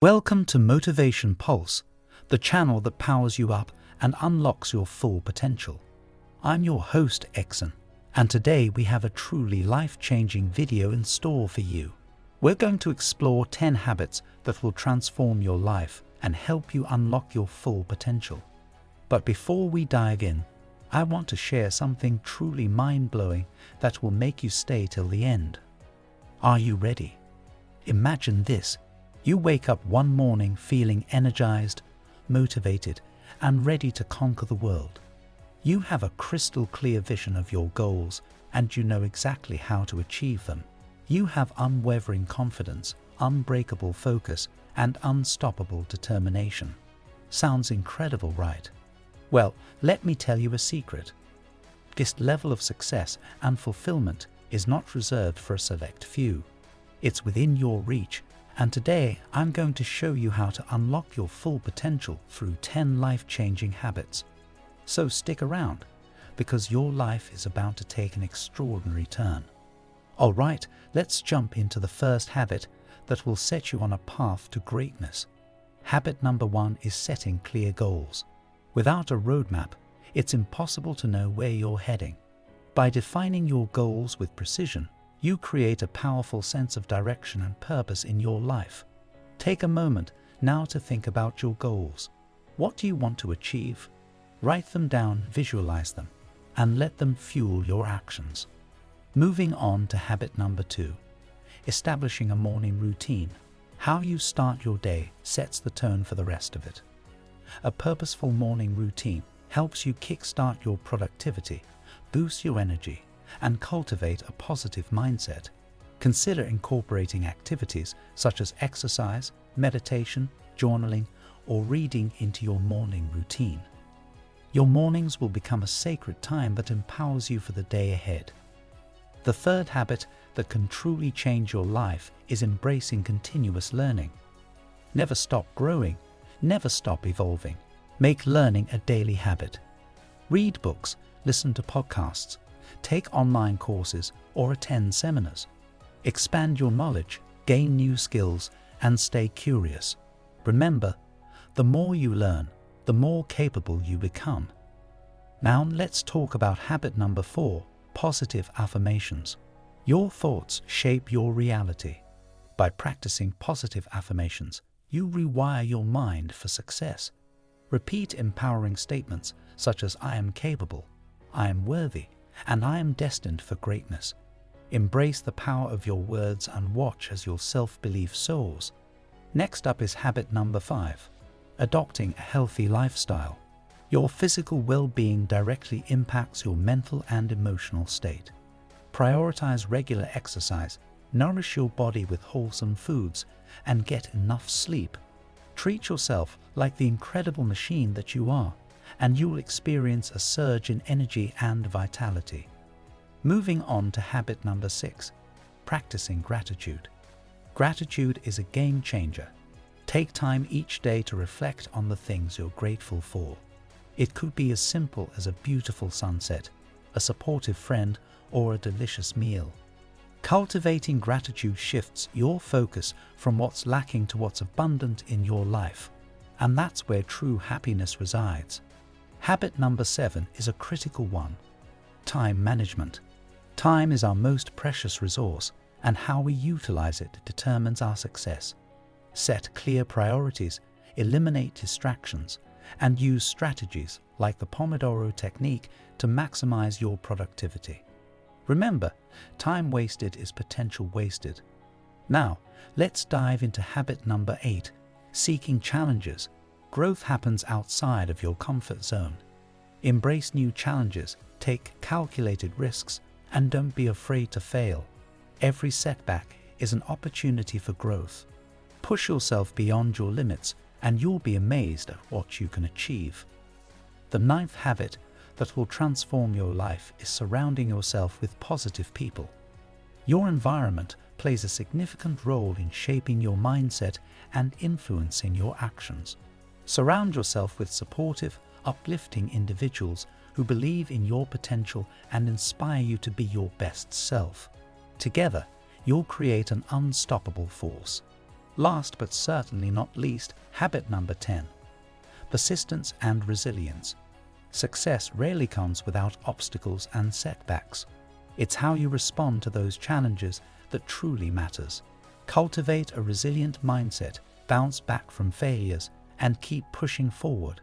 Welcome to Motivation Pulse, the channel that powers you up and unlocks your full potential. I'm your host, Exen, and today we have a truly life-changing video in store for you. We're going to explore 10 habits that will transform your life and help you unlock your full potential. But before we dive in, I want to share something truly mind-blowing that will make you stay till the end. Are you ready? Imagine this. You wake up one morning feeling energized, motivated, and ready to conquer the world. You have a crystal clear vision of your goals and you know exactly how to achieve them. You have unwavering confidence, unbreakable focus, and unstoppable determination. Sounds incredible, right? Well, let me tell you a secret. This level of success and fulfillment is not reserved for a select few. It's within your reach. And today, I'm going to show you how to unlock your full potential through 10 life-changing habits. So stick around, because your life is about to take an extraordinary turn. Alright, let's jump into the first habit that will set you on a path to greatness. Habit number 1 is setting clear goals. Without a roadmap, it's impossible to know where you're heading. By defining your goals with precision, you create a powerful sense of direction and purpose in your life. Take a moment now to think about your goals. What do you want to achieve? Write them down, visualize them, and let them fuel your actions. Moving on to habit number 2, establishing a morning routine. How you start your day sets the tone for the rest of it. A purposeful morning routine helps you kickstart your productivity, boost your energy, and cultivate a positive mindset. Consider incorporating activities such as exercise, meditation, journaling, or reading into your morning routine. Your mornings will become a sacred time that empowers you for the day ahead. The third habit that can truly change your life is embracing continuous learning. Never stop growing, never stop evolving. Make learning a daily habit. Read books, listen to podcasts, take online courses, or attend seminars. Expand your knowledge, gain new skills, and stay curious. Remember, the more you learn, the more capable you become. Now let's talk about habit number 4, positive affirmations. Your thoughts shape your reality. By practicing positive affirmations, you rewire your mind for success. Repeat empowering statements such as "I am capable," "I am worthy," and "I am destined for greatness." Embrace the power of your words and watch as your self-belief soars. Next up is habit number 5, adopting a healthy lifestyle. Your physical well-being directly impacts your mental and emotional state. Prioritize regular exercise, nourish your body with wholesome foods, and get enough sleep. Treat yourself like the incredible machine that you are, and you will experience a surge in energy and vitality. Moving on to habit number 6, practicing gratitude. Gratitude is a game changer. Take time each day to reflect on the things you're grateful for. It could be as simple as a beautiful sunset, a supportive friend, or a delicious meal. Cultivating gratitude shifts your focus from what's lacking to what's abundant in your life, and that's where true happiness resides. Habit number 7 is a critical one, time management. Time is our most precious resource, and how we utilize it determines our success. Set clear priorities, eliminate distractions, and use strategies like the Pomodoro technique to maximize your productivity. Remember, time wasted is potential wasted. Now, let's dive into habit number 8, seeking challenges. Growth happens outside of your comfort zone. Embrace new challenges, take calculated risks, and don't be afraid to fail. Every setback is an opportunity for growth. Push yourself beyond your limits, and you'll be amazed at what you can achieve. The 9th habit that will transform your life is surrounding yourself with positive people. Your environment plays a significant role in shaping your mindset and influencing your actions. Surround yourself with supportive, uplifting individuals who believe in your potential and inspire you to be your best self. Together, you'll create an unstoppable force. Last but certainly not least, habit number 10. Persistence and resilience. Success rarely comes without obstacles and setbacks. It's how you respond to those challenges that truly matters. Cultivate a resilient mindset, bounce back from failures, and keep pushing forward.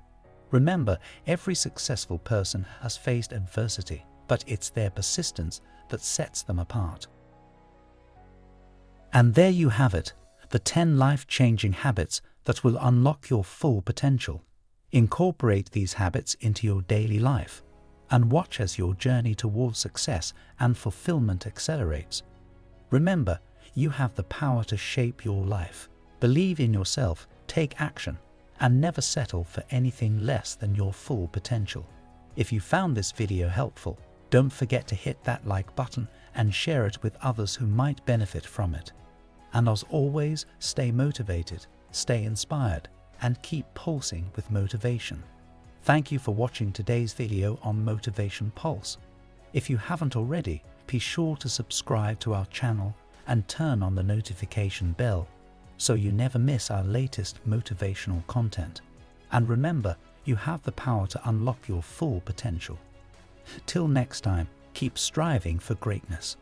Remember, every successful person has faced adversity, but it's their persistence that sets them apart. And there you have it, the 10 life-changing habits that will unlock your full potential. Incorporate these habits into your daily life and watch as your journey towards success and fulfillment accelerates. Remember, you have the power to shape your life. Believe in yourself, take action, and never settle for anything less than your full potential. If you found this video helpful, don't forget to hit that like button and share it with others who might benefit from it. And as always, stay motivated, stay inspired, and keep pulsing with motivation. Thank you for watching today's video on Motivation Pulse. If you haven't already, be sure to subscribe to our channel and turn on the notification bell so you never miss our latest motivational content. And remember, you have the power to unlock your full potential. Till next time, keep striving for greatness.